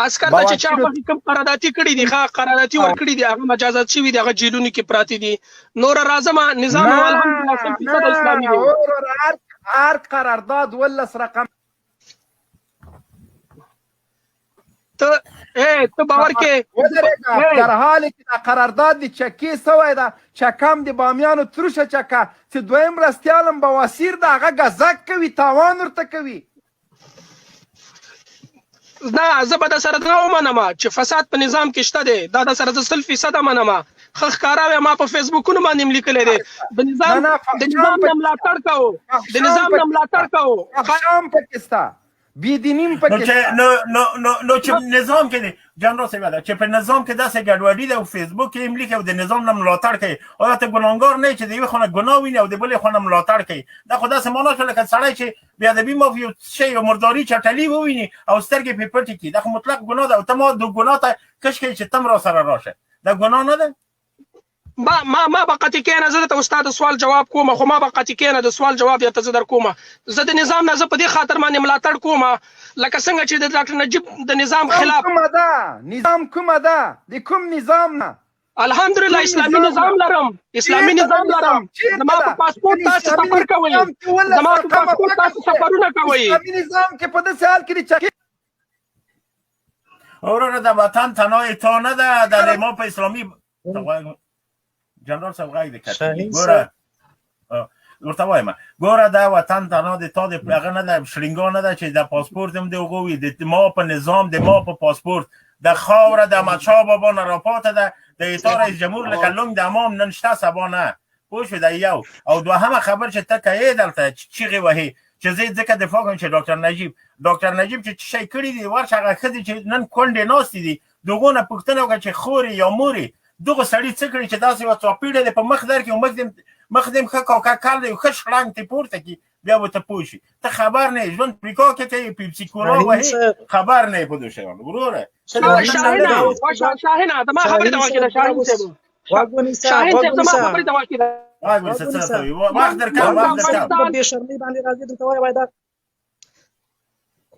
عسكر ته چې چا په کوم قراردادي کړي دي قراردادي ورکړي دي هغه مجازات شوي دي هغه جیلونو کې پراته دي نور راځم نظام الحمدلله 100% اسلامي دی هر قرارداد 12 رقم ته باور کې در حالی چې قرارداد دی چکی سوی ده چکم د بامیانو تروشه چکه چې دویم مرستیالم بواسیر ده هغه ګزک کوي تاوان ورته کوي نه زه به د سره دا ومنم چې فساد په نظام کې شته دی دا د سره د 100% منم خو ښکاره ما په فیسبوکونو باندې لیکلی دی د نظام نه ملاتړ کوو د نظام نه ملاتړ کوو شام پاکستان بیدینیم پاکستان نو چې نظام کې دی جنرال صاحب چې په نظام کې داسې ګډوډي ده او فیسبوک کې هم لیکي او د نظام نه ملاتړ کوي آیا ته ګناهګار نه چې د یوې خونه ګناه ویني او د بلې خونه ملاتړ کوي دا خو داسې معنا شوه لکه سړی چې بېادبي ما یو شی یو مرداري چټلي وویني او سترګې پرې پټې کړي دا خو مطلق ګناه ده او ته ما د ګناه ته کش کوي چې تم را سره راشه دا ګناه نه ده ما به قطع کېنه زه درته استاد سوال جواب کوم خو ما به قطع کېنه د سوال جواب درته زه در کوم زه د نظام نه زه په دې خاطر باندې ملاتړ کوم لکه څنګه چې د ډاکټر نجیب د نظام خلاف نظام کومه ده د کوم نظام نه الحمدلله اسلامي نظام لرم اسلامي نظام لرم زما په پاسپورت تاسو سفر کوئ زما په پاسپورت تاسو سفرونه کوئ اسلامي نظام کې په داسې حال کې ورونه د وطن تنهای تا نه ده د ما په اسلامي جنرال صاحب غږ دې کړی ګوره ورته وایم ګوره دا وطن تنها د تا د هغه نه ده شلینګا نه ده چې د پاسپورت هم د هغو وي د ما په نظام د ما په پاسپورت د خاوره د احمدشاه بابا نه راپاته ده د اطاع رئیس جمهور لکه لونګ د امام نن شته سبا نه پوه شو دا یو او دوهمه خبر چې ته کوې دلته چیغې وهې چې زه ځکه دفاع کوم چې ډاکټر نجیب چې څه شی کړي دي ورشه هغه ښځې چې نن کونډې ناستې دي د هغو نه پوښتنه وکړه چې خورې یا مورې دغه سړي څه کړي چې داسې یوه څاپېړه دی په مخ درکړي او مخ دې ښه کاکا کال دی ښه شړنګ ترې پورته کړي بیا به ته پوه شي ته خبر نه یې ژوند پریکا کې کوي پیپسي کولا وهې خبر نه یې په دې شیانو وروره شاهینه زما خبرې ته واقع ده شاهین صاحب شاهین صاحب زما خبرې ته واقع ده وخت درکړه بې شرمۍ باندې راځي دلته وایه دا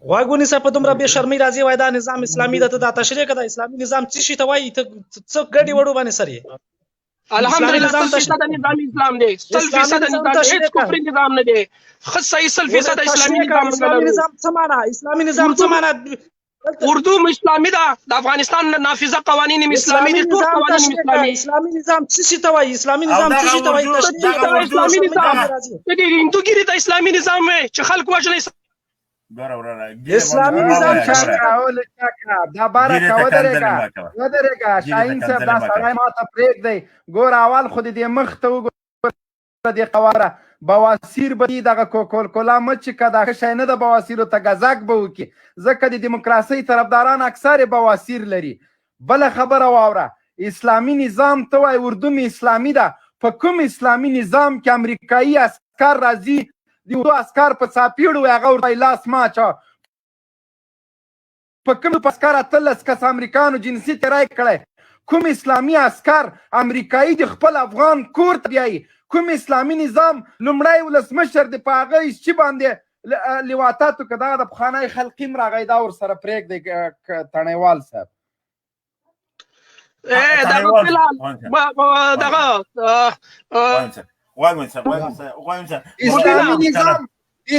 غواګونی صاحب په دومره بې شرمۍ راځي وایي دا نظام اسلامي ده ته دا تشریح که دا اسلامي نظام څه شي ته وایي ته څه ګډې وړو باندې سر یې الحمدلله 100% نظام اسلام دی 100% نظام هیڅ کفري نظام نه دی خو صحیح 100% اسلامي نظام څه معنا اسلامي نظام څه معنا اردو اسلامي ده د افغانستان نافذه قوانین اسلامي دي ټول قوانین اسلامي اسلامي نظام څه شي ته وایي اسلامي نظام څه شي ته وایي اسلامي نظام د هندوګيري د اسلامي نظام چې خلک وژني اسلامي نظام دا باره ودرېږه شاهین صاحب دا سړی ما ته پرېږدئ ګوره اول خو دې مخ ته وګوره دې قواره بواسیر به دغه کوکولا مه چکه دا ښه شی نه ده بواسیرو ته ګزک به وکړي ځکه د دیموکراسۍ طرفداران اکثر بواسیر لري بله خبره واوره اسلامي نظام ته وایي اردو مې اسلامي ده په کوم اسلامي نظام کې امریکایي عسکر راځي د اردو عسکر په څاپېړو وایي هغه ورته لاس مه اچوه په کوم عسکر 18 کس امریکایانو جنسیت یې رای کړی کوم اسلامي عسکر امریکایي د خپل افغان کور ته بیایي کوم اسلامي نظام لومړی ولسمشر د په هغه هیڅ باندې لواتاتو که دغه د پخوانی خلقیم راغی دا ورسره پرېږدئ تڼیوال صاحب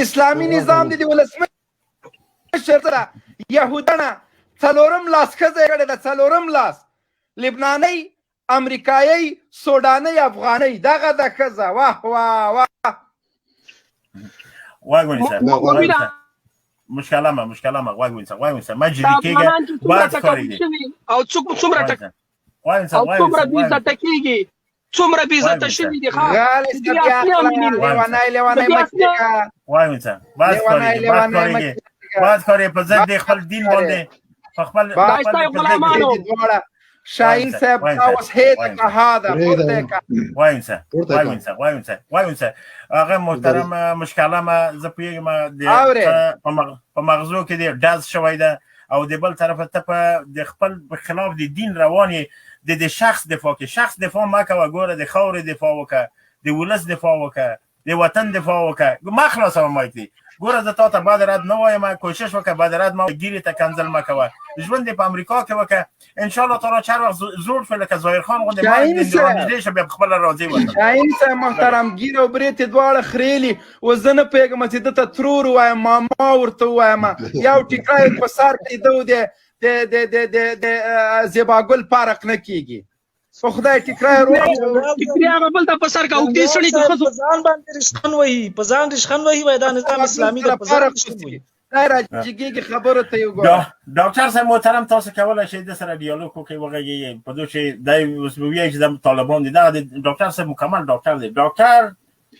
اسلامي نظام د ولسمشر سره یهودانه څلورم لاس ښځه یې کړې ده څلورم لاس لبنانۍ امریکایي سودانۍ افغانۍ دغه د ښځه واه واه واه واګونی صاحب مشکله ما واګونی صاحب ما جدي کېږي باز کړی او څومره بې کېږي څومره بې عزته شوي دي باز کړی په ضد خپل دین باندې خپل شاهین صاحب اوس هیڅ هذا وایم هغه محترم مشکله ما زه پوهېږم په مغزو کې د ډز شوی ده او د بل طرفه ته په د خپل خلاف د دین روان یې د شخص دفاع کې شخص دفاع مه کوه ګوره د خاورې دفاع وکړه د ولس دفاع وکړه د وطن دفاع وکړه ما خلاصوه مایک دی ګوره زه تا ته بد رد نه وایم، کوشش وکړه بد رد ما ګیرې ته کنځل مه کوه. ژوند دې په امریکا کې وکړه، انشاءالله تعالی چې هر وخت زوړ شو لکه ظاهر خان غوندې رانږدې شه، بیا په خپله راځې ورته. شاهین صاحب محترم، ګیر او برېتې دواړه خریلي، اوس زه نه پوهېږم چې ده ته ترور ووایم ماما ورته ووایم، یو ټیکری په سر کې ده د زیباګل فرق نه کېږي. په خدای ټیکری ټیکری هغه بل ته په سر کا اوږدې سړي د ښځو په ځان باندې رشخند وهي، په ځان رشخند وهي، وایي دا نظام اسلامي ده، په ځان رشخند وهي. دا راجګېږي خبرو ته یې وګوره. ډاکټر صاحب محترم، تاسو کولی شئ د سره ډیالوګ وکړئ، وغږیږئ په دو چې دی اوس به وایي چې د طالبان دي. دغه د ډاکټر صاحب مکمل ډاکټر دی، ډاکټر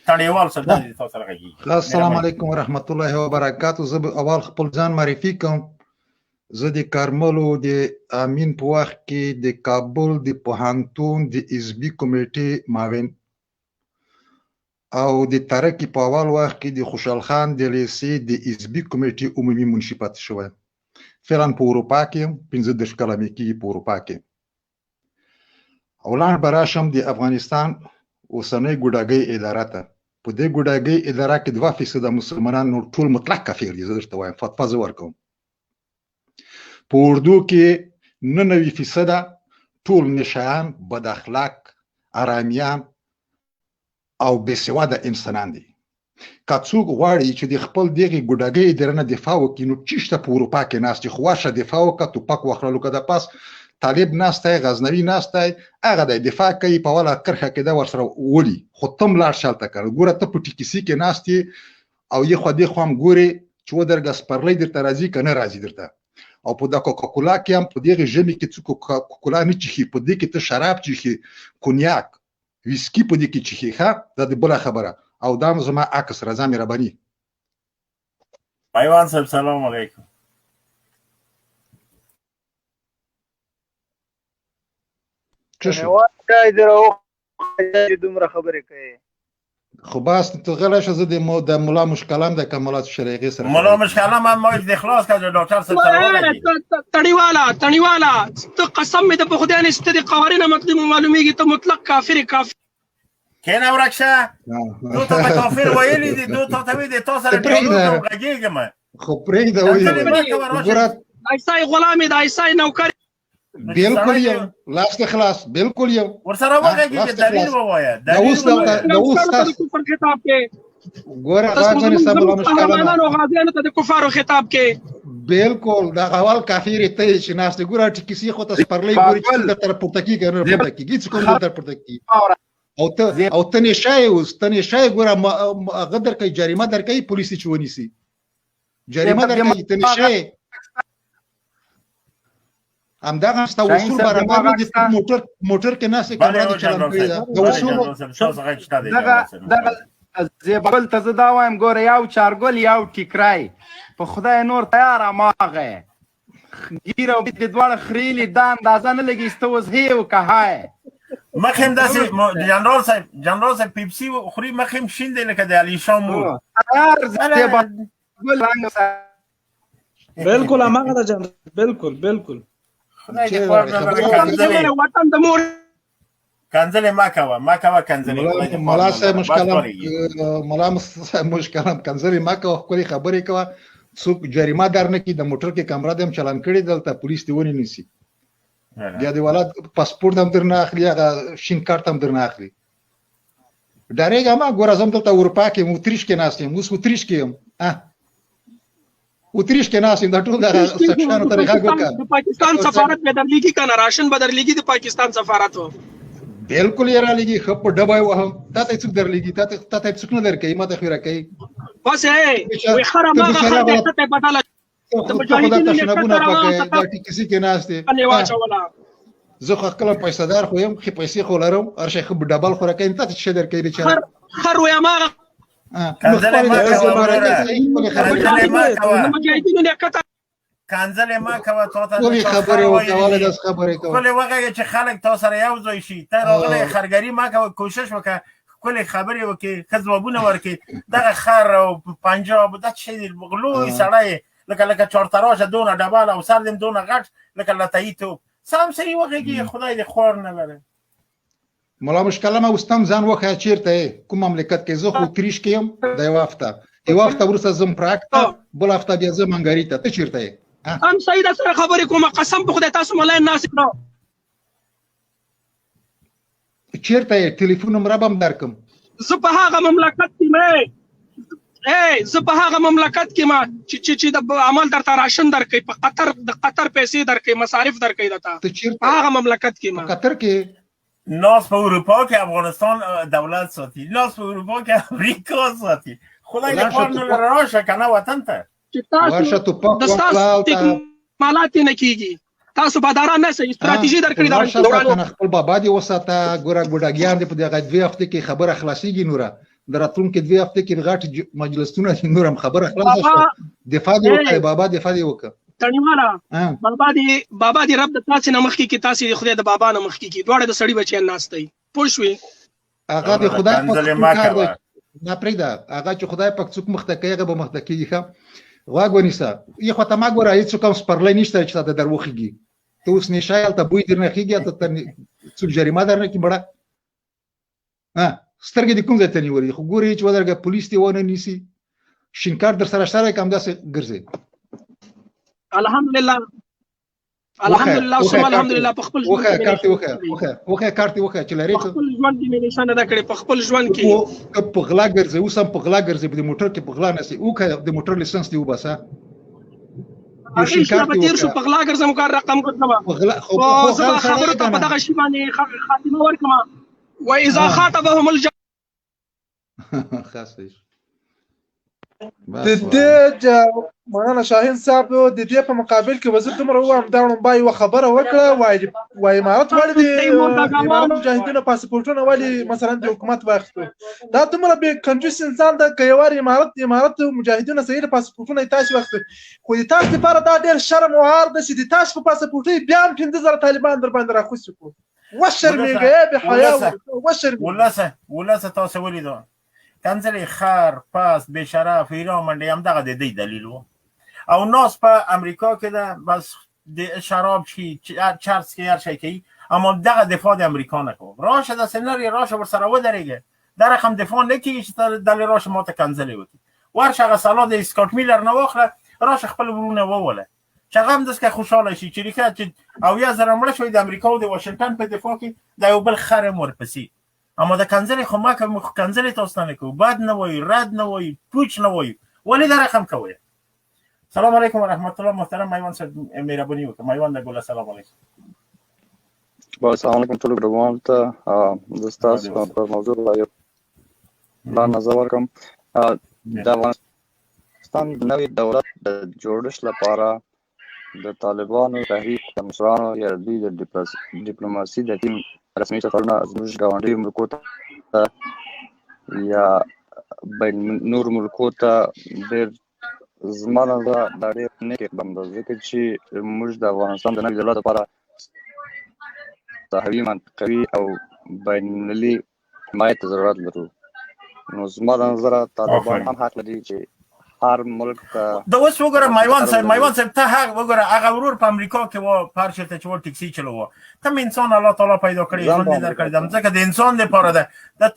تڼیوال صاحب دی تاسو سره غږیږي. السلام علیکم ورحمت الله وبرکاتو. زه به اول خپل ځان معرفي کوم. زه د کارملو د امین په وخت کې د کابل د پوهنتون د حزبي کمیټې معاون او د ترکي په اول وخت کې د خوشحال خان د لیسې د حزبي کمیټې عمومي منشي پاتې شوی. فعلا په اروپا کې 15 کاله مې کېږي په اروپا کې. او لاړ به راشم د افغانستان اوسنۍ ګوډاګۍ اداره ته. په دې ګوډاګۍ اداره کې 2% مسلمانان نور ټول مطلق کافر دي. زه درته وایم فتوا زه ورکوم. په اردو کې 99% ټول نشایان، بد اخلاق، ارامیان او بې سواده انسانان دي. که څوک غواړي چې د خپل دغې ګوډاګۍ ادارې نه دفاع وکړي، نو چېرته په اروپا کې ناست دي، خو ورشه دفاع وکړه، توپک واخله. لکه د پاس طالب ناست دی، غزنوي ناست دی، هغه دی دفاع کوي، په اوله کرښه کې ده ورسره ولي، خو ته هم لاړ شه هلته که. ګوره ته په ټیکسي کې ناست یې او یې خوا دې خوا هم ګورې چې ودرګه سپرلی درته راځي که نه راځي درته. او په د کوکاکولا کې هم په دغې ژمي کې څوک کوکاکولا نه چښي، په دې کې ته شراب چښي، کونیاک، ویسکي په دې کې چښي. ښه دا د بله خبره. او دا زما عکس رضا مهرباني. ایوان صاحب سلام علیکم. څه شو؟ دومره خبرې کوي. خو بس ته غلی شه. زه د ملا مشکلام د کمالات شریعي سره ملا مشکلام هم ما د خلاص کړ ډاکټر صاحب سره وغږیږي. تڼیواله ته قسم مې د په خدای نه ستې قوانین مطلب معلومیږي، ته مطلق کافر کینه ورک شه. دو ته کافر ویلي دي، دو ته وی دي تاسو سره ډیالوګ وغږیږم. خو پرېږده وایي ګوره ایسای غلامي د ایسای نوکر بالکل یو لاس ته خلاص بالکل یو ورسره وغږیږي. دلیل ووایه. اوس کفر خطاب کې ګوره غازیان سره ملا مشکلام غازیانو ته د کفارو خطاب کې بالکل دا اول کافر ته چې ناس ګوره ټیکسي خو ته سپرلی ګوري چې تر پورته کېږي نه پورته کېږي څه کوم تر پورته کېږي. او ته نشای اوس ته نشای ګوره غدر کوي، جریمه در کوي، پولیس چې ونیسي جریمه در کوي، ته نشای. همدغه ستا اصول برابر دي. موټر کې ناسې کامره دي چلن کړي ده. د اصولو دغه زیبل ته زه دا وایم، ګوره یو چارګل یو ټیکری، په خدای نور تیار هماغه ګیره او د دواړه خریلي، دا اندازه نه لګي سته اوس هی وکه مخ هم داسې جنرال صاحب پیپسي خوري، مخ هم شین دی لکه د علیشا مور. بالکل هماغه ده جنرال، بالکل بالکل. کنځلې ما کوه کنځلې. ملا صاحب مشکلم کنځلې ما کوه، ښکلې خبرې کوه. څوک جریمه در نه کړي، د موټر کې کامره دې هم چلن کړي، دلته پولیس دې ونې نیسي، بیا د ولاد پاسپورټ هم درنه اخلي، هغه شین کارت هم درنه اخلي. ډارېږه مه. ګوره زه هم دلته اروپا کې یم، اتریش کې ناست یم، اوس اتریش کې یم، اتریش کې ناست یم. دا ټول دغه سکشانو ته غږ وکړه. د پاکستان سفارت به درلیږي که نه، راشن به درلیږي د پاکستان سفارت. بالکل یې رالیږي. ښه په ډبه یې وهم. تا ته څوک درلیږي؟ تا ته څوک نه درکوي، ما ته خو یې راکوي. بس وایي خر هماغه خر دی، ته ته بدله خو دا تشنبونه پکې دا ټیکسي کې ناست دی. زه خو خپله پیسهدار خو یم، ښې پیسې خو لرم، هر شی ښه ډبل خو راکوي. تا ته څه شی درکوي بېچاره؟ خر وایي هماغه کنځلې ما کوه. تا ته ټولې خبرې وکولې، داسې خبرې کوه. ښکلې وغږیږه چې خلک تا سره یو ځای شي. ته راغلی خرګري ما کوه، کوشش وکړه ښکلې خبرې وکړې، ښه ځوابونه ورکړې. دغه خر او پنجاب دا څه شی دی؟ لوی سړی لکه چارتراشه، دونه ډبل او سر دې دونه غټ لکه لتهي توپ. سم صحیح وغږیږي، خدای دې خوار نه لري. ملا مشکلمه اوس ته هم ځان وښیه چېرته یې، کوم مملکت کې. زه خو اتریش کې یم د یوه هفته، یو هفته وروسته ځم پراګ ته، بل هفته بیا ځم هنګري ته. ته چېرته یې؟ هم سعید سره خبرې کوم، قسم په خدای تاسو مولای ناس کړو. چېرته یې؟ ټلیفون نمبر به هم درکم. زه په هغه مملکت کې مې زه په هغه مملکت کې ما چې د عمل درته راشن درکوي، په قطر پیسې درکوي، مصارف درکوي درته. ته چېرته؟ په هغه مملکت کې ما. قطر کې ناس په اروپا کې افغانستان دولت ساتي، ناس په اروپا کې امریکا ساتي. خدای دې پاره نو راشه کنه وطن ته. ورشه توپک د ستاسو استکمالات نه کیږي، تاسو باداران نه سئ، استراتیژي درکړې ده. خپل بابا دې وساته. ګوره ګوډاګیان دې په دغه 2 هفته کې خبره خلاصېږي. نوره د راتلونکي 2 هفته کې غټ مجلسونه نور هم خبره خلاصه شوه. دفاع دې وکړه بابا، دفاع دې وکړه. تڼیواله بابا دې رب د تاسې نه مخکې کې، تاسې د خدای د بابا نه مخکې کې، دواړه د سړي بچیان ناست دی. پوه شوې؟ هغه د خدای پاک کار دی. نه پرېږده، هغه چې خدای پاک څوک مخته کوي هغه به مخته کېږي. ښه غوږ ونیسه. یې خو ته ما ګوره هېڅوک هم سپرلی نشته چې تا ته در وخېږي. ته اوس نشه یې، هلته بوی درنه خېږي، هلته څوک جریمه درنه کړي مړه. سترګې دې کوم ځای ته نیولې دي؟ خو ګورې چې ودرګه پولیس دې ونه نیسي، شین کارت در سره شته دی که همداسې ګرځې؟ الحمدلله ثم الحمدلله. په خپل وښیه کارت یې وښیه کارت یې وښیه چې لرې ته. په خپل ژوند کې مې نشه نه ده کړې، په خپل ژوند کې. که په غلا ګرځې، اوس هم په غلا ګرځې، په دې موټر کې په غلا نسې وکړه، د موټر لیسنس دې وباسه. یو شین کارت یې تیر شو، په غلا ګرځم، کار رقم ګرځم. زه به خبرو ته په دغه شي باندې خاتمه ورکړم. واذا خاطبهم خاص دی. د دې مولانا شاهین صاحب د دې په مقابل کې وزیر دومره ووایم دا وړاندې یوه خبره وکړه، وایي امارت ولې د امارت مجاهدینو پاسپورټونه ولې مثلا د حکومت واخیستو؟ دا دومره بې کنجوس انسان ده که یو وار امارت مجاهدینو صحیح پاسپورټونه یې تاسې واخیستو، خو د تاسو لپاره دا ډېر شرم او عار ده چې د تاسو په پاسپورټ بیا هم 15,000 طالبان در باندې راخوستي کړو. وشرمېږه بې حیا وشرمېږه. ولسه تاسو ولیدو کنځلې خر پاس بېشرف ایران منډې همدغه د دې دلیل و. او ناس په امریکا کې ده، بس د شراب چی چرس کې هر شی کوي، اما دغه دفاع د امریکا نه کوو. راشه داسې نرې راشه ورسره ودرېږه، دا رقم دفاع نه کېږي چې ته دلې راشه ما ته کنځلې وکړي. ورشه هغه سلا د اسکاټ میلر نه واخله، راشه خپل ورونه ووله چې هغه هم داسې خوشحاله شي چې ریښه چې 80,000 مړه شوي د امریکا او د واشنګټن په دفاع کې د یو بل خر هم ورپسې. اما د کنځلې خو ما کوم کنځلې تاسو نه کوو، بد نه وایو، رد نه وایو، پوچ نه وایو، ولې دا رقم کوئ؟ سلام علیکم و رحمت الله. محترم میوان صاحب مهرباني وکړه. میوان د ګله سلام علیکم. السلام علیکم ټولو ګډونوالو ته. زه ستاسو په موضوع باندې نظر ورکوم. د افغانستان د نوي دولت د جوړښت لپاره د طالبانو تحریک د مشرانو یا دوی د ډیپلوماسي د ټیم رسمي سفرونه زموږ ګاونډیو ملکو ته یا بین نور ملکو ته ډېر زما نظر دا ډېر نیک اقدام ده، ځکه چې موږ د افغانستان د نوي دولت لپاره صحوي منطقوي او بین المللي حمایت ته ضرورت لرو. نو زما د نظره طالبان هم حق لري چې هر ملک ته دا اوس وګوره. میوان صاحب ته حق وګوره، هغه ورور په امریکا کې و، په هر چېرته چې و ټکسي چلوه. ته م انسان الله تعالی پیدا کړی، ژوند یې درکړی ده، ځکه د انسان دپاره ده.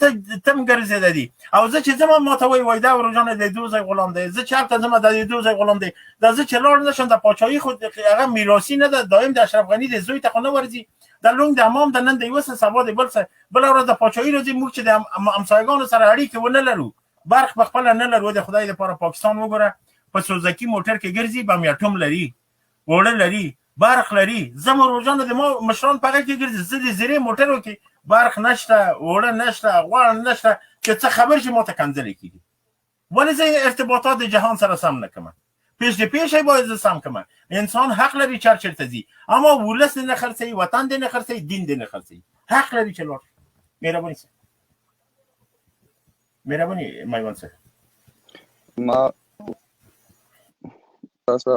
ته هم ګرځېده دي. او زه چې ځم ما ته وایي دا وروجانه د دو ځای غلام دی، زه چې هلته ځم د دو ځای غلام دی. دا زه چې لاړ نه شم د پاچاهي خو هغه میراثي نه ده، دایم د اشرف غني د زوی ته خو نه ورځي. د لونګ د امام د نن د یوه څه سبا د بل څه بله ورځ د پاچاهي راځي. موږ چې د همسایګانو سره اړیکې ونه لرو، برخ په خپله نه لرو. د خدای دپاره پاکستان وګوره، په سوزکي موټر کې ګرځي، بم اټوم لري، اوړه لري، برق لري. زه روزانه د ما مشران په هغه کې ګرځي، زه د زیرې موټرو کې برق نشته، اوړه نشته، غوړ نشته، چې څه خبر شي ما ته کنځلې کېږي. ولې زه ارتباطات د جهان سره سم نه کړم؟ پیش د پیش باید زه سم کړم. انسان حق لري چې هر چېرته ځي، اما ولس دې نه خرڅوي، وطن دې نه خرڅوي، دین دې نه خرڅوي. حق لري چې لاړ شي. مهرباني صاحب، مهرباني میوان صاحب. ما تاسو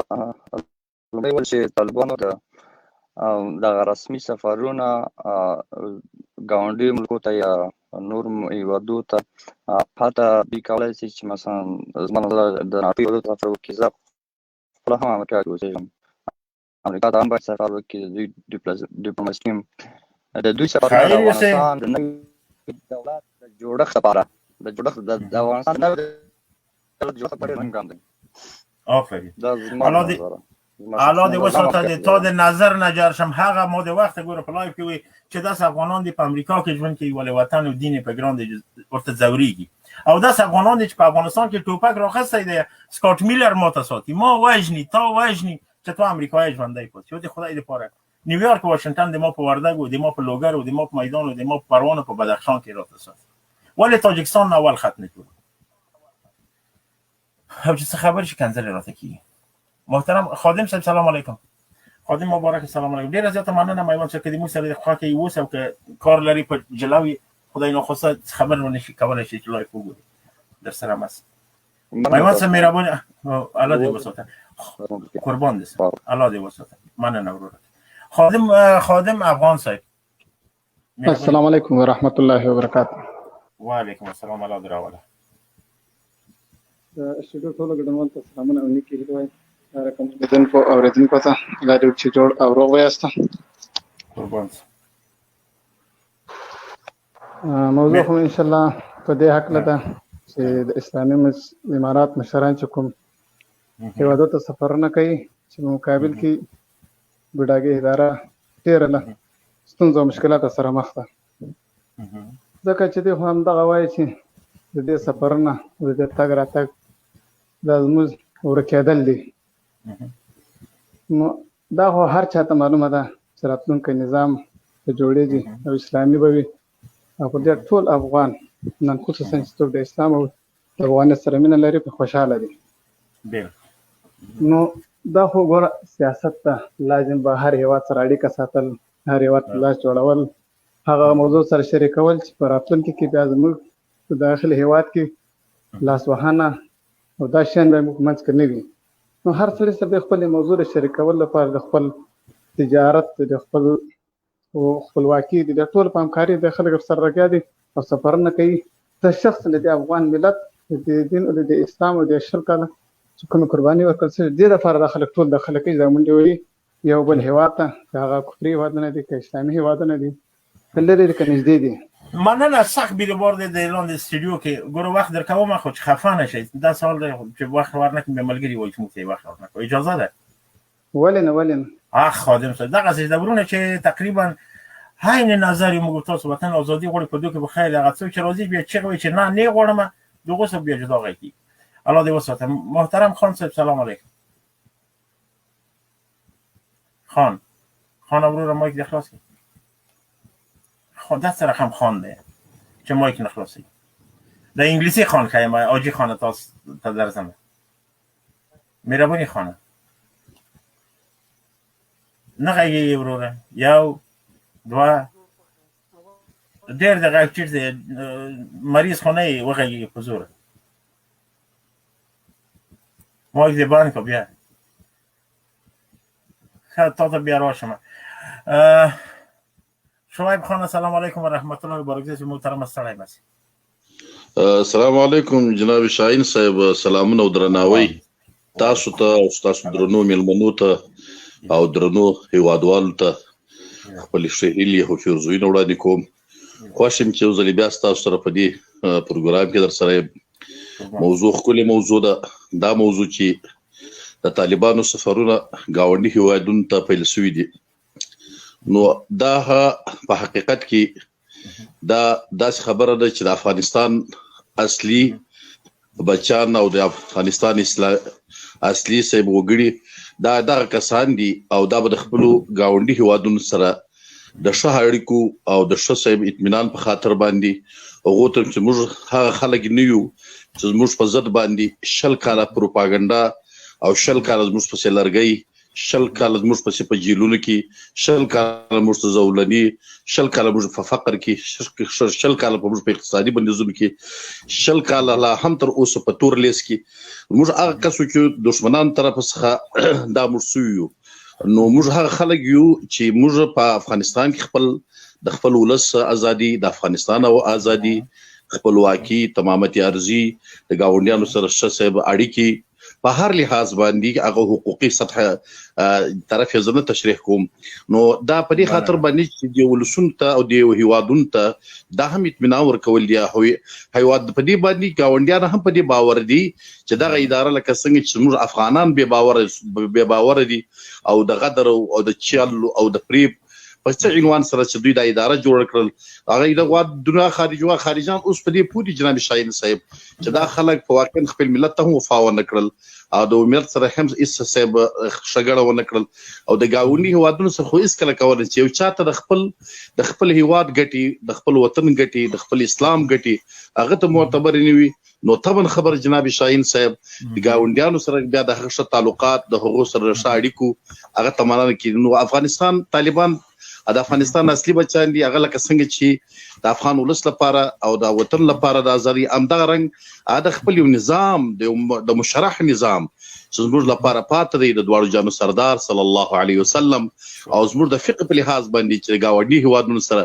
لومړی ویل چې طالبانو دغه رسمي سفرونه ګاونډي ملکو ته یا نور هېوادو ته حتی دوی کولی شي چې مثلا زما نظر د ناټو هېوادو ته سفر وکړي. زه خپله هم امریکا کې اوسېږم، امریکا ته هم باید سفر وکړي. د دوی ډیپلوماسي ټیم د دوی سفرونه د افغانستان د نوي دولت د جوړښت لپاره د افغانستان آفرین الله دې وساته د تا د نظر نه جار شم. هغه ما د وخت ګوره په لایف کې وي چې داس افغانان دي په امریکا کې ژوند کوي ولې وطن او دین په ګران دي ورته ځوريږي او داس افغانان دي چې په افغانستان کې ټوپک راخسته دی سکاټ میلر ماته ساتي ما وژني تا وژني چې تو امریکایي ژوندۍ پوت یو د خدای لپاره نیویورک واشنگټن د ما په وردګو د ما په لوګر او د ما په میدان او د ما په پروانه په بدخشان کې راته ساتي ولې تاجکستان اول خط نه جوړ او چې خبر شي کنځل راته کی محترم خادم صاحب سلام علیکم. خادم مبارک سلام علیکم. ډیره زیاته مننه مېوان چې کدی مو سره د خوا کې اوس او که کار لري په جلاوي خدای نو خوسته خبر ونه شي کولای شي چې لایف وګوري در سره مس مېوان صاحب مهرباني الله دې وساته قربان دې الله دې وساته مننه ورور خادم افغان صاحب السلام علیکم ورحمت الله وبرکاته. وعلیکم السلام الله دې راوله شډو ټول ګډمن ته سلامونه او نیکی هیله رقم بدن په اوریدونکو ته لا دې چې جوړ او روغ وایسته. قربان موضوع خو ان شاء الله په دې حق لته چې د اسلامي امارات مشران چې کوم هیوادو ته سفرونه کوي چې مقابل کې ګډاګي اداره ډېره له ستونزو او مشکلاتو سره مخ ده ځکه چې دوی هم دغه وایي چې د دې سفرونه د دې تګ راتګ دا زموږ ورکېدل دي نو دا خو هر چاته معلومه ده چې راتلونکی نظام به جوړېږي او اسلامي به وي او په دې ټول افغان نن خصوصا چې څوک د اسلام او د افغانیت سره مینه لري په خوشحاله دي نو دا خو ګوره سیاست ته لازم به هر هېواد سره اړیکه ساتل هر هېواد ته لاس جوړول هغه موضوع سره شریکول چې په راتلونکي کې بیا زموږ په داخل هېواد کې لاسوهنه او دا شیان به موږ منځ کې نه وي نو هر سړي سره د خپل موضوع د شریکول لپاره د خپل تجارت د خپل خپلواکي د ټول په همکاري د خلکو سره راګیا دي او سفرونه کوي د شخص د افغان ملت د دین او د اسلام او د شل کاله چې کوم قرباني ورکړل شوې د لپاره د خلک ټول د خلکې ځامنډي وي یو بل هېواد ته هغه کفري هېوادونه دي که اسلامي هېوادونه دي لري که نږدې دي مننه سخت بیروبار د اعلان د استودیو کې ګوره وخت درکوم خو چې خفه نشئ دا سوال دی چې وخت ورنکړم به ملګری وایي چې موږ ته وخت ورنکړو اجازه ده ولې نه خادم صاحب دغه څه دورونه چې تقریبا عین نظر موږ تاسو وطن ازادي غوړي په دوه کې بخیر هغه څوک چې راځي بیا چې وایي چې نه غوړم دغه څه بیا جدا غږی الله دې وساته. محترم خان صاحب سلام علیکم. خان ورور مایک د خلاص خان دست رقم خان ده چې مایک نه خلاصي د انګلیسي خان خایم آجی خان تاسو ته درځم مهرباني خانه نه غږی وروره یو دوه ډېر دغه چیرته مریض خونه وغږی په زور مایک دې باندې کو بیا تا بیا راشم. شعیب خان السلام علیکم و رحمت الله و برکاته محترم استړی بس. السلام علیکم جناب شاهین صاحب سلامونه او درناوی تاسو ته او تاسو درنو ملمنو ته او درنو هیوادوالو ته خپل شهیلی او فیروزوی نه وړاندې کوم خوشم چې زه بیا تاسو سره په دې پروګرام کې در سره موضوع خپل موضوع دا موضوع چې د طالبانو سفرونه گاونډي هیوادونو ته پیل شوي دي نو دا په حقیقت کې دا داسې خبره ده چې د افغانستان اصلي بچان او د افغانستان اصلي صاحب وګړي دا دغه کسان دي او دا به د خپلو ګاونډي هیوادونو سره د ښه اړیکو او د ښه صاحب اطمینان په خاطر باندې هغو ته چې موږ هغه خلک نه یو چې زموږ په ضد باندې شل کاله پروپاګنډا او شل کاله زموږ پسې لرګی شل کاله زموږ پسې په جیلونو کې شل کاله موږ ته زولني شل کاله موږ په فقر کې شل کاله په موږ په اقتصادي بندیزونو کې شل کاله لا هم تر اوسه په تور لیس کې موږ هغه کسو چې دشمنان طرف څخه دا موږ سویو نو موږ هغه خلک یو چې موږ په افغانستان کې د خپل ولس ازادي د افغانستان او ازادي خپلواکي تمامتي ارزي د گاونډیانو سره ښه صاحب اړیکې په هر لحاظ باندې هغه حقوقي سطح طرف یې زنه تشریح کوم نو دا په دې خاطر باندې چې د ولسون ته او د هیوادون ته دا هم اطمینان ورکول دی هیواد په دې باندې گاونډیان هم په دې باور دي چې دغه اداره لکه څنګه چې موږ افغانان به باور دي او د غدر او د چل او د فریب په څه عنوان سره چې دوی د اداره جوړ کړل هغه د غواد دنیا خارجان اوس په دې پوری جناب شاهین صاحب چې دا خلک په واقع خپل ملت ته هم وفا ونه کړل او د ملت سره هم اس صاحب شګړه ونه کړل او د گاونډي هیوادونو سره خو هیڅ کله کول چې یو چاته د خپل هیواد ګټي د خپل وطن ګټي د خپل اسلام ګټي هغه ته معتبر نه وي نو طبعا خبر جناب شاهین صاحب د گاونډیانو سره بیا د هغه تعلقات د هغو سره اړیکو هغه تمامه کې نو افغانستان طالبان د افغانستان اصلي بچان دي هغه لکه څنګه چې د افغان ولس لپاره او د وطن لپاره د ازري امدغه رنګ د خپل یو نظام د مشرح نظام چې زموږ لپاره پاتې دی د دواړو جانو سردار صلی الله علیه وسلم او زموږ د فقه په لحاظ باندې چې گاونډي هیوادونو سره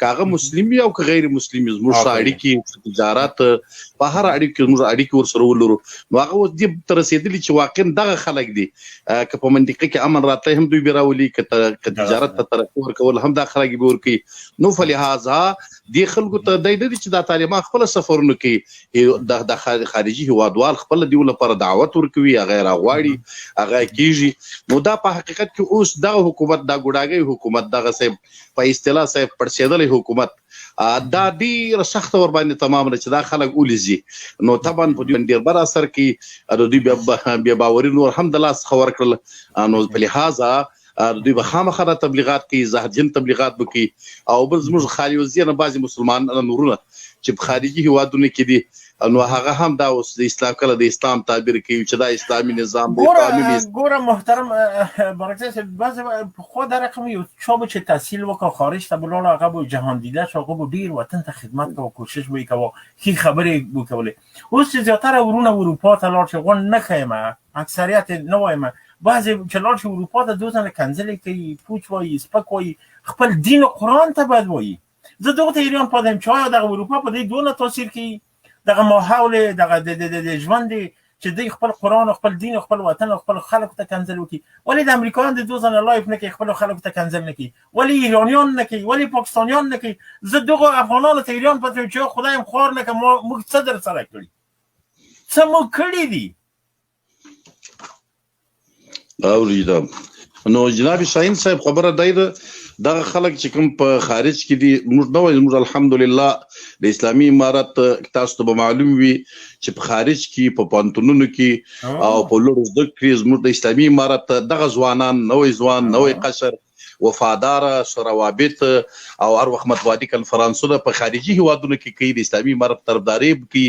کاغه مسلمي او غیر مسلمي زموږ سره اړیکې تجارت په هر اړیکې زموږ اړیکې ورسره ولرو نو هغه دې تر رسیدلی چې واقعا دغه خلک دي که په منطقه کې امن راته هم دوی بیراولي که تجارت ته طرف ورکول هم دا خلک به ورکي نو فلهذا دې خلکو ته د دې چې د طالبان خپل سفرونو کې د خارجي هیوادوال خپل دی لپاره دعوت ورکوي غیر غواړي هغه کیږي نو دا په حقیقت کې اوس دغه حکومت دا ګډاګي حکومت دغه صاحب په اصطلاح صاحب پرسیدلې حکومت دا ډیر سخت ور باندې تمام چې دا خلک ولزي نو طبعا په دې ډیر بر اثر کې د دوی بیا باوري نور هم د لاس خبر کړل نو په لحاظه دوی به خامخا تبلیغات کوي زهرجن تبلیغات وکي او بل زموږ خالي وزیر بعضي مسلمان نورونه چې په خارجي هیوادونو کې دي نو هغه هم دا اوس د اسلام کله د اسلام تعبیر کوي چې دا اسلامي نظام دی ګوره محترم برعکس بعض خو دا رقم یو چا به چې تحصیل وکړ خارج ته بلاړ هغه به جهان دیده شو هغه به ډیر وطن ته خدمت کوي کوشش به کوي هیڅ خبرې وکولې اوس چې زیاتره ورونه اروپا ته لاړ شي غون نه خیمه اکثریت نه وایم بعضی چې لاړ شي اروپا ته دوزنه کنځلې کوي پوچ وایي سپک وایي خپل دین او قران ته بد وایي زه دغه ایران پدم چای د اروپا په دې دونه تاثیر کوي دغه ماحول دغه د ژوند چې د خپل قران او خپل دین او خپل وطن او خپل خلکو ته کنځل وکي ولی د امریکایانو د دوزنه لایف نه کوي خپل خلکو ته کنځل نه کوي ولی ایرانیان نه کوي ولی پاکستانیان نه کوي زه دغه افغانانو ته ایران پته چې خدایم خور نه کوم موږ څه در سره کړی څه مو کړی دي اوریدم نو جناب شاهین صاحب خبره دایره دغه خلک چې کوم په خارج کې دي موږ الحمدلله د اسلامي امارت تاسو ته معلوم وي چې په خارج کې په پانتونونو کې او په لوړو زده کړې زموږ د اسلامي امارت دغه ځوانان نوې ځوان نوې قشر وفادار شروابط او هر وخت مطبوعاتي کنفرانسونه په خارجي هیوادونو کې کوي د اسلامي امارت طرفداري کوي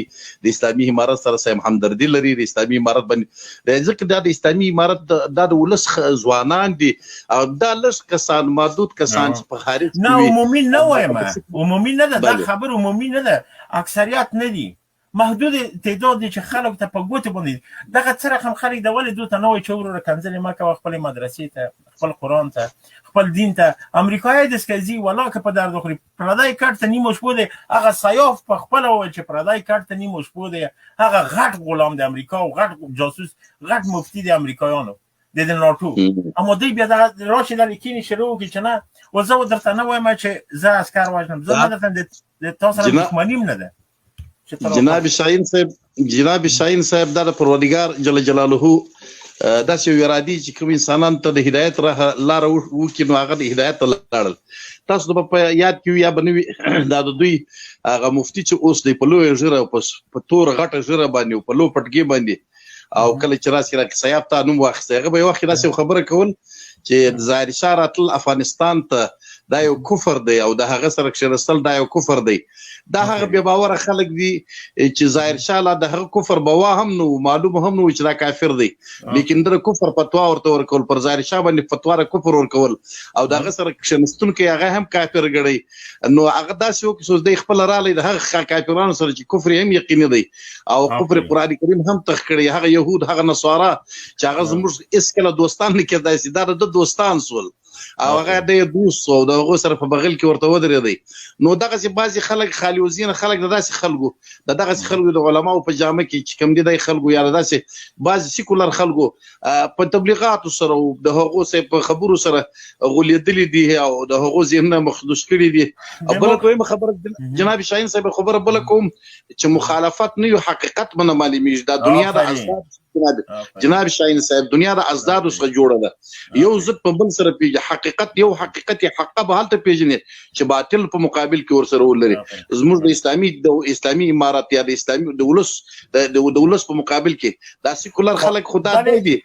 د اسلامي امارت سره سم همدردي لري د اسلامي امارت باندې ځکه د اسلامي امارت د ولس ځوانان دي او دا لږ کسان محدود کسان چې په خارج نه عمومي نه وایم عمومي نه ده دا خبر عمومي نه ده اکثریت نه دي محدود تعداد چې خلک ته په ګوتو باندې دغه څه رقم خلک د ولې دوته نوې چورو کنځلې ما کوي خپل مدرسې ته خپل قران ته خپل دین ته امریکایي د سکزي ولا که په درد خوري پردای کارت نیمه شپه دی هغه سیاف په خپل او چې پردای کارت نیمه شپه دی هغه غټ غلام د امریکا او غټ جاسوس غټ مفتی د امریکایانو د ناتو اما دوی بیا د راشي د لیکینی شروع کی چې نه وزو درته نه وایم چې زه اسکار واجنم زه درته د تاسو سره دښمنیم نه ده جناب شاهین صاحب دا پروردگار جل جلاله دا چې ورادي چې کوم انسانان ته د هدایت لار وکړي نو هغه د هدایت لار تاسو په یاد کې یا بنوي دا د دوی هغه مفتی چې اوس دی په لوی ژره په تور غټه ژره باندې په لو پټګي باندې او کله چې راسي راک سیاب ته نوم واخسته هغه به وخت راسي خبره کول چې ظاهر اشاره افغانستان ته دا یو کفر دی او د هغه سره شرستل دا یو کفر دی دا هغه به باور خلک دي چې ظاهر شاله د هغه کفر بوا هم نو معلوم هم نو چې دا کافر دی لیکن د کفر فتوا ورته ورکول پر ظاهر شاه باندې فتوا را کفر ورکول او د هغه سره شنستون کې هغه هم کافر ګړي نو هغه داسې یو کې د خپل رالي د هغه کافرانو سره چې کفر هم یقیني دی او کفر قران کریم هم تخ کړي هغه يهود هغه نصارا چې هغه زموږ اس کله دوستان نه کېدای سي دا د دوستان سول او هغه ډېر دوست او د هغه سره په بغل کې ورته ودرېدی نو دغه بعضي خلک خالي وزین خلک داسې خلکو دغه خلکو د علماو په جامه کې چې کوم دي د خلکو یا داسې بعضي سیکولر خلکو په تبلیغاتو سره او د هغو سره په خبرو سره غولېدلي دي او د هغو ذهنونه مخدوش کړي دي او بل دویمه خبره جناب شاهین صاحب خبره بل کوم چې مخالفت نه یو حقیقت باندې معلومیږي دا دنیا د ازداد جناب شاهین صاحب دنیا د ازداد سره جوړه ده یو ضد په بل سره پیږي حقیقت یو حقیقت حق به حالت پیژني چې باطل په مقابل کې ور سره ولري زموږ د اسلامي امارات یا د اسلامي د ولس په مقابل کې دا سیکولر خلک خدا دی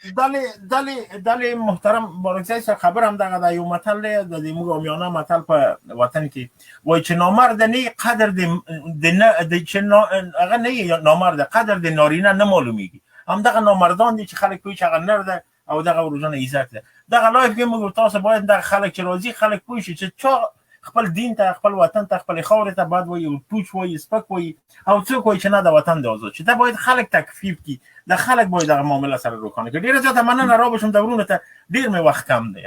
دلی محترم بارکزی صاحب خبر هم دغه د یو متل دی د موږ میانه متل په وطن کې وای چې نامرد نه قدر د چې هغه نه نامرد قدر د نارینه نه معلومیږي هم دغه نامردان دي چې خلک کوي چې هغه نر ده او دغه ورجانه عزت ده دغه لایف کې موږ تاسو باید دغه خلک چې راځي خلک پوه شي چې چا خپل دین ته خپل وطن ته خپل خاورې ته باید وایي او پوچ وایي سپک وایي او څوک وایي چې نه د وطن د آزاد چې دا باید خلک تکفیف کړي د خلک باید دغه معامله سره روښانه کړي ډېره زیاته مننه را بشم د ورونو ته ډېر مې وخت کم دی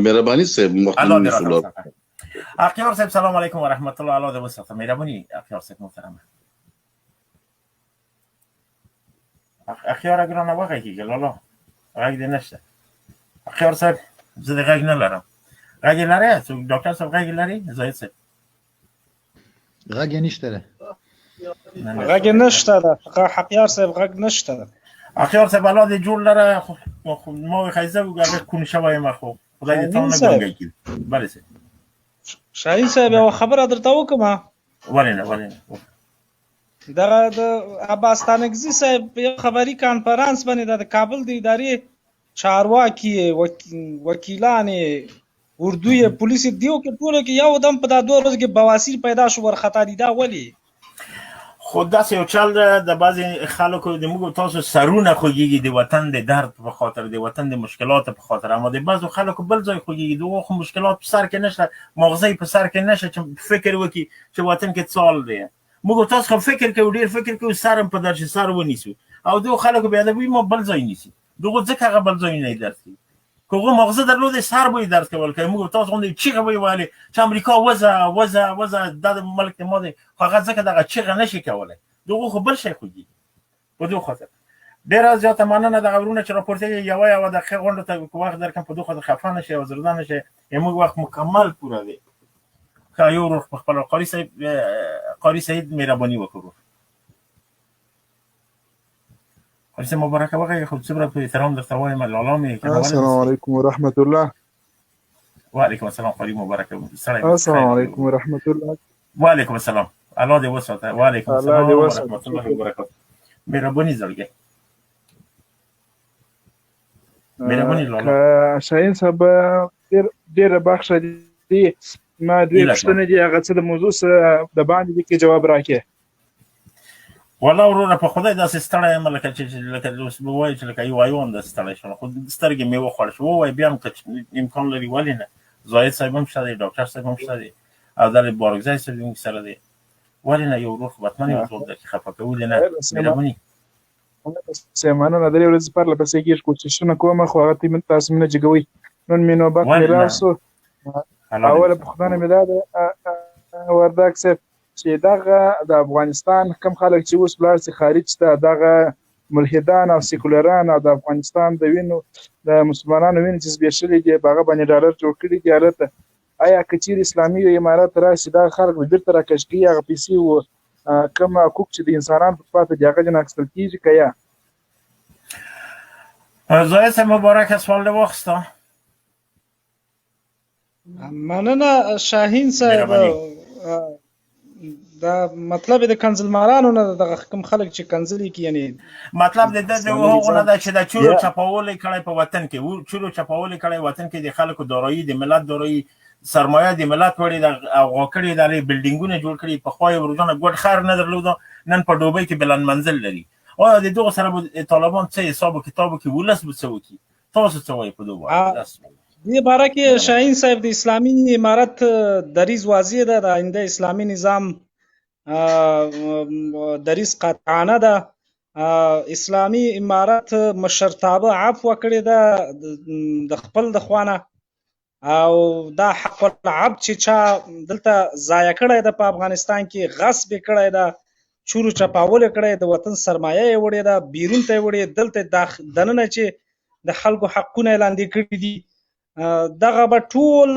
مهرباني صاحب اخیار صاحب سلام علیکم و رحمت الله الله دې وساتم مهرباني اخیار صاحب محترم اخیار اگر نه وغه کیږي لالا غږ دې نشته اخیار صاحب زه د غږ نه لرم غږ لري څو ډاکټر صاحب غږ لري زاید صاحب غږ نشته ده غږ نشته ده حقیار صاحب غږ نشته ده اخیار صاحب الله دې جوړ لره خو ما خیزه وګړه کون شوی ما خو خدای دې تاسو نه ګنګي بله صاحب شاهین صاحب یو خبره درته وکم ولنه دغه د عباس تانکزي صاحب یو خبري کانفرنس باندې د کابل د ادارې چارواکي وکیلان اردو پولیس دیو کې ټول کې یو دم په دا 2 ورځې کې بواسیر پیدا شو ورخطا دي دا ولی خود داسې یو چل د بعضې خلکو د موږ تاسو سرونه خوږېږي د وطن د درد په خاطر د وطن د مشکلاتو په خاطر اما د بعضو خلکو بل ځای خوږېږي دغه خو مشکلات په سر کې نشته مغزه په سر کې نشته چې فکر وکړي چې وطن کې څه حال دی موږ تاسو خو فکر کوو ډېر فکر کوو سرم په درشي سر ونیسو او دغه خلکو بیا د ما بل ځای نیسي دغه ځکه هغه بل ځای نه درس کوي کوغه مغزه درلود سر به درس کول کوي موږ تاسو غوندي چیغه وی والی چې امریکا وزه د ملک ته ماده هغه ځکه دغه چیغه نشي کولای دغه خو بل شي خوږي په دوه خاطر ډېر زیاته مننه د غوړونه چې راپورته یو دقیقه غونډه ته وخت درکم په دوه خاطر خفانه شي او زردان شي موږ وخت مکمل پوره دی که یو روح په خپل قاری سعید مهرباني وکړو قاری سعید مبارکه وغه خو صبر په احترام درته وایم لالا مې السلام علیکم ورحمت الله وعلیکم السلام قاری مبارکه السلام علیکم ورحمت الله وعلیکم السلام الله دې وساته وعلیکم السلام ورحمت الله وبرکاته مهرباني زړګي مهرباني لالا شاهین صاحب ډېر بخښه دي ما دوی پوښتنې دي هغه څه د موضوع سره د باندې دي کې جواب راکړي والله ورونه په خدای داسې ستړی یم لکه چې اوس به وایي چې لکه یو حیوان داسې ستړی شوم خو سترګې مې وخوړ شو ووایي بیا هم که امکان لري ولې نه زاید صاحب هم شته دی ډاکټر صاحب هم شته دی او دلې بارکزی صاحب هم سره دی ولې نه یو ورور خو بتمن یو ټول درکې خفه کوو نه مهرباني مننه درې ورځې پرله پسې کېږي کوششونه کوم خو هغه ته تاسو نه جګوئ نن مې نوبت مې راسو اوله پوښتنه مې دا ده وردګ صاحب چې دغه د افغانستان کم خلک چې اوس ولاړ سي خارج ته دغه ملحدان او سیکولران او د افغانستان د وینو د مسلمانانو وینې چې زبېښلي دي په هغه باندې ډالر جوړ کړي دي هلته آیا که چیرې اسلامي امارات راشي دغه خلک به بېرته راکش کوي هغه پیسې و کوم حقوق چې د انسانانو په پاته دي هغه ځینې اخیستل کېږي که یا زاید صاحب مبارک سوال دې واخیسته مننه شاهین صاحب دا مطلب د کنزلمارانو نه دغه کوم خلک چې کنزلي کې یعنی مطلب د هغه نه ده چې د چورو چپاولې کړي په وطن کې چورو چپاولې کړي وطن کې د خلکو دارایی د ملت دارایی سرمایه د ملت وړي د غوکړي د بلډینګونه جوړ کړي په خوای ورجانه ګډ خیر نه درلود نن په دوبۍ کې بلند منزل لري او د دغه سره طالبان څه حساب کتاب کې ولس بسو کی تاسو څه وایي په دوبۍ دې باره کې شاهین صاحب د اسلامي امارت دریز واضح ده د آینده اسلامي نظام دریز قاطعانه ده اسلامي امارت مشرتابه عفو کړی ده د خپل د خوانه او دا حق العبد چې چا دلته ضایع کړی ده په افغانستان کې، غصب یې کړی ده، چورو چپاول یې کړی د وطن سرمایه یې وړې ده، بیرون ته یې وړې، دلته دننه چې د خلکو حقونه یې لاندې کړي دي، دغه به ټول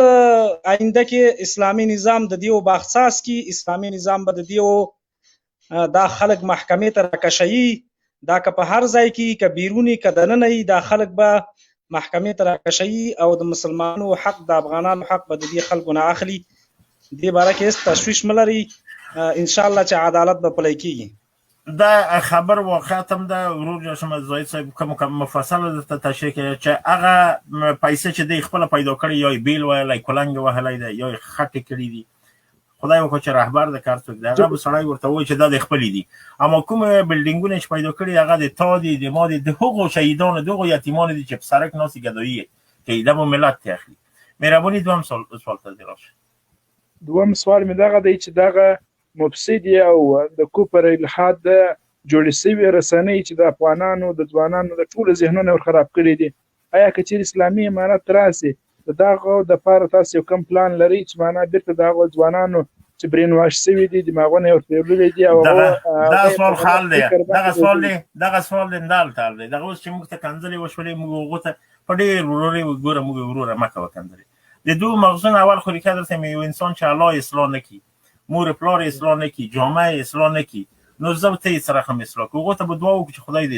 آینده کې اسلامي نظام د دې باخصاص کې اسلامي نظام به د دې دا خلک محکمې ته راکشوي، دا که په هر ځای کې که بیروني که دننه وي، دا خلک به محکمې ته راکشوي او د مسلمانانو حق د افغانانو حق به د دې خلکو نه اخلي. دې باره کې هېڅ تشویش مه لرئ، انشاءالله چې عدالت به پلی کېږي. دا خبر واقعیت هم ده ورور جاشم زاید صاحب کوم مفصل درته تشریح کړي چې هغه پیسې چې دی خپله پیدا کړي یا بیل ویلی کلنګ وهلی ده یا خټې کړي دي، خدای وکړه چې رهبر د کار څوک دی هغه به سړی ورته وایي چې دا د خپلې دي، اما کوم بلډینګونه چې پیدا کړي هغه د تا دي د ما دي د هغو شهیدانو د هغو یتیمانو دي چې په سړک ناستې ګدایي یې که دا به ملت ته اخلي. مهرباني دوهم سوال ته دې راشه. دوم سوال مې دغه دی چې دغه مفسد او د کوپر الحاد جوړې سوي رسنۍ چې د افغانانو د ځوانانو د ټولو ذهنونه ور خراب کړي دي، آیا که چیرې اسلامي امارت راسي د دغه دپاره تاسو یو کوم پلان لرئ چې معنا بیرته د هغو ځوانانو چې برین واش سوي دي دماغونه یې ورته وړلي دي او دغه سوال خال دی دغه سوال دی همدالته حل دی. دغه اوس چې موږ ته کنځلې وشولې موږ هغو ته په ډېر ورورۍ وګوره موږ وروره مه کوه کنځلې د دوی مغزونه اول خو لیکه درته یو انسان چې الله اصلاح نه کړي، مور پلار اصلاح نه کړي، جامعه اصلاح نه کړي، نو زه به ته یې څه رقم اصلاح کړو. هغو ته به دعا وکړو چې خدای دې